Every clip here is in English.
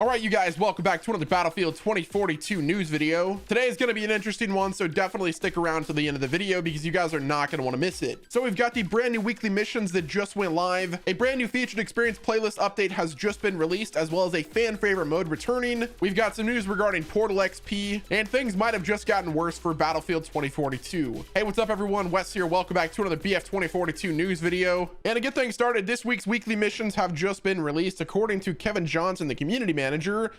All right, you guys, welcome back to another Battlefield 2042 news video. Today is going to be an interesting one, so definitely stick around to the end of the video because you guys are not going to want to miss it. So we've got the brand new weekly missions that just went live. A brand new featured experience playlist update has just been released, as well as a fan favorite mode returning. We've got some news regarding Portal XP, and things might have just gotten worse for Battlefield 2042. Hey, what's up, everyone? Wes here. Welcome back to another BF 2042 news video. And to get things started, this week's weekly missions have just been released. According to Kevin Johnson, the community manager,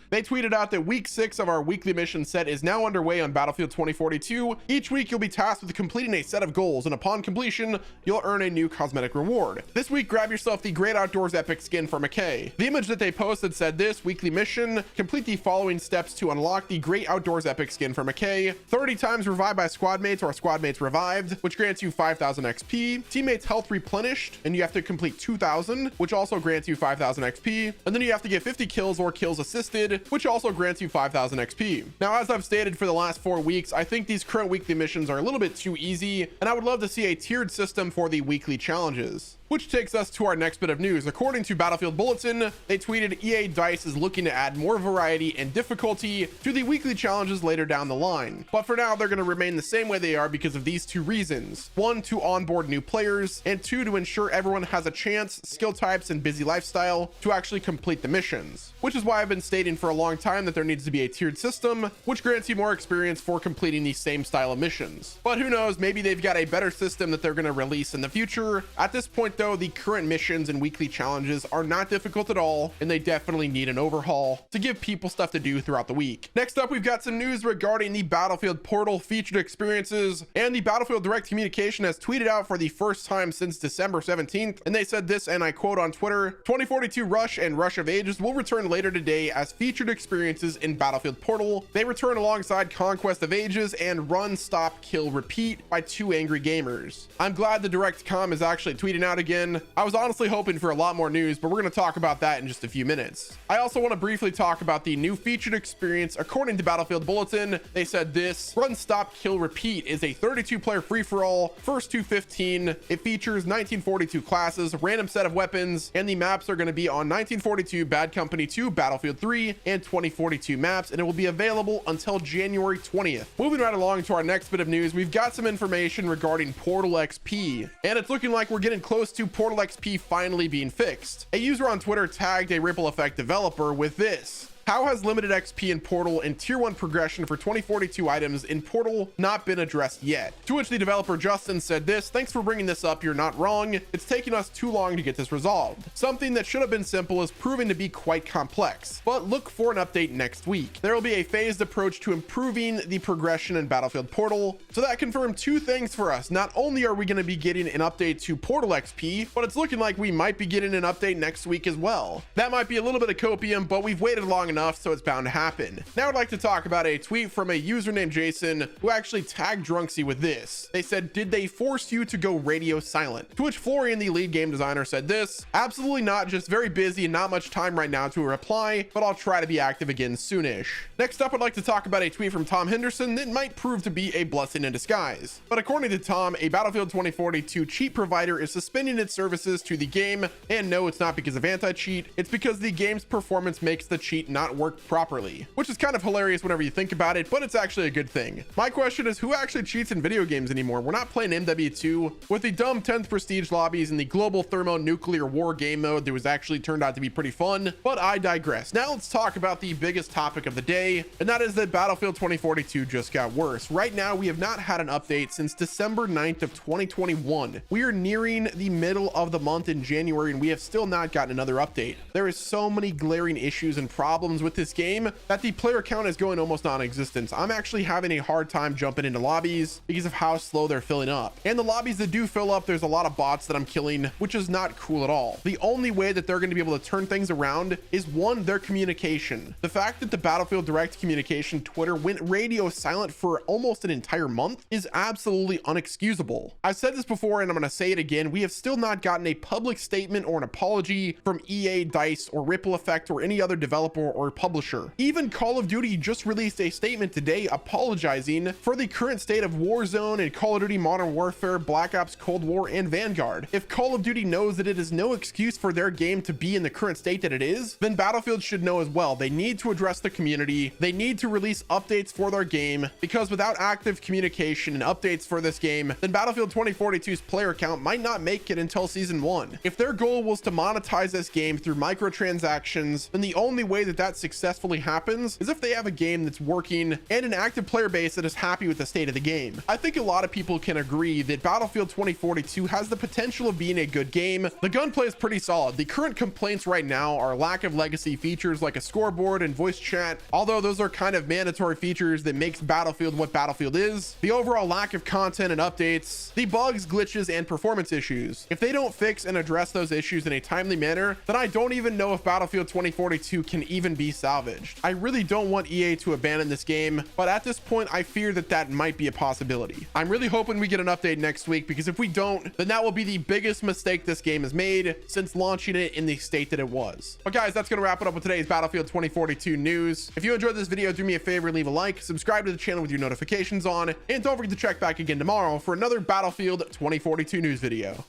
they tweeted out that week 6 of our weekly mission set is now underway on Battlefield 2042. Each week you'll be tasked with completing a set of goals, and upon completion you'll earn a new cosmetic reward. This week, grab yourself the Great Outdoors epic skin for McKay. The image that they posted said this: weekly mission, complete the following steps to unlock the Great Outdoors epic skin for McKay. 30 times revived by squad mates or squad mates revived, which grants you 5,000 XP. Teammates health replenished, and you have to complete 2,000, which also grants you 5,000 XP. And then you have to get 50 kills or kills assisted, which also grants you 5,000 XP. Now, as I've stated for the last 4 weeks, I think these current weekly missions are a little bit too easy, and I would love to see a tiered system for the weekly challenges. Which takes us to our next bit of news. According to Battlefield Bulletin, they tweeted EA DICE is looking to add more variety and difficulty to the weekly challenges later down the line. But for now, they're going to remain the same way they are because of these 2 reasons. 1, to onboard new players, and 2, to ensure everyone has a chance, skill types, and busy lifestyle to actually complete the missions. Which is why I've been stating for a long time that there needs to be a tiered system, which grants you more experience for completing the same style of missions. But who knows, maybe they've got a better system that they're going to release in the future. At this point, though, the current missions and weekly challenges are not difficult at all, and they definitely need an overhaul to give people stuff to do throughout the week. Next up, we've got some news regarding the Battlefield Portal featured experiences, and the Battlefield Direct Communication has tweeted out for the first time since December 17th, and they said this, and I quote on Twitter: 2042 Rush and Rush of Ages will return later today as featured experiences in Battlefield Portal. They return alongside Conquest of Ages and Run, Stop, Kill, Repeat by 2 Angry Gamers. I'm glad the Direct Com is actually tweeting out again. I was honestly hoping for a lot more news, but we're going to talk about that in just a few minutes. I also want to briefly talk about the new featured experience. According to Battlefield Bulletin, they said this: Run, Stop, Kill, Repeat is a 32-player free-for-all, first to 15. It features 1942 classes, random set of weapons, and the maps are going to be on 1942, Bad Company 2, Battlefield 3, and 2042 maps, and it will be available until January 20th. Moving right along to our next bit of news, we've got some information regarding Portal XP, and it's looking like we're getting close to Portal XP finally being fixed. A user on Twitter tagged a Ripple Effect developer with this: how has limited XP in Portal and tier 1 progression for 2042 items in Portal not been addressed yet? To which the developer Justin said this: thanks for bringing this up, you're not wrong. It's taking us too long to get this resolved. Something that should have been simple is proving to be quite complex, but look for an update next week. There will be a phased approach to improving the progression in Battlefield Portal. So that confirmed 2 things for us. Not only are we going to be getting an update to Portal XP, but it's looking like we might be getting an update next week as well. That might be a little bit of copium, but we've waited long enough, so it's bound to happen. Now I'd like to talk about a tweet from a user named Jason who actually tagged Drunksy with this. They said, did they force you to go radio silent? To which Florian, the lead game designer, said this: absolutely not, just very busy and not much time right now to reply, but I'll try to be active again soonish. Next up, I'd like to talk about a tweet from Tom Henderson that might prove to be a blessing in disguise. But according to Tom, a Battlefield 2042 cheat provider is suspending its services to the game, and no, it's not because of anti-cheat, it's because the game's performance makes the cheat not work properly, which is kind of hilarious whenever you think about it, but it's actually a good thing. My question is, who actually cheats in video games anymore? We're not playing MW2 with the dumb 10th prestige lobbies and the global thermonuclear war game mode that was actually turned out to be pretty fun, but I digress. Now let's talk about the biggest topic of the day, and that is that Battlefield 2042 just got worse. Right now, we have not had an update since December 9th of 2021. We are nearing the middle of the month in January, and we have still not gotten another update. There is so many glaring issues and problems with this game that the player count is going almost non-existent. I'm actually having a hard time jumping into lobbies because of how slow they're filling up. And the lobbies that do fill up, there's a lot of bots that I'm killing, which is not cool at all. The only way that they're going to be able to turn things around is, 1, their communication. The fact that the Battlefield Direct Communication Twitter went radio silent for almost an entire month is absolutely unexcusable. I've said this before and I'm going to say it again. We have still not gotten a public statement or an apology from EA, DICE, or Ripple Effect or any other developer or or publisher. Even Call of Duty just released a statement today apologizing for the current state of Warzone and Call of Duty Modern Warfare, Black Ops Cold War, and Vanguard. If Call of Duty knows that it is no excuse for their game to be in the current state that it is, then Battlefield should know as well. They need to address the community. They need to release updates for their game, because without active communication and updates for this game, then Battlefield 2042's player count might not make it until season 1. If their goal was to monetize this game through microtransactions, then the only way that that successfully happens is if they have a game that's working and an active player base that is happy with the state of the game. I think a lot of people can agree that Battlefield 2042 has the potential of being a good game. The gunplay is pretty solid. The current complaints right now are lack of legacy features like a scoreboard and voice chat, although those are kind of mandatory features that makes Battlefield what Battlefield is. The overall lack of content and updates, the bugs, glitches, and performance issues. If they don't fix and address those issues in a timely manner, then I don't even know if Battlefield 2042 can even be salvaged. I really don't want EA to abandon this game, but at this point I fear that that might be a possibility. I'm really hoping we get an update next week, because if we don't, then that will be the biggest mistake this game has made since launching it in the state that it was. But guys, that's gonna wrap it up with today's Battlefield 2042 news. If you enjoyed this video, do me a favor, leave a like, subscribe to the channel with your notifications on, and don't forget to check back again tomorrow for another Battlefield 2042 news video.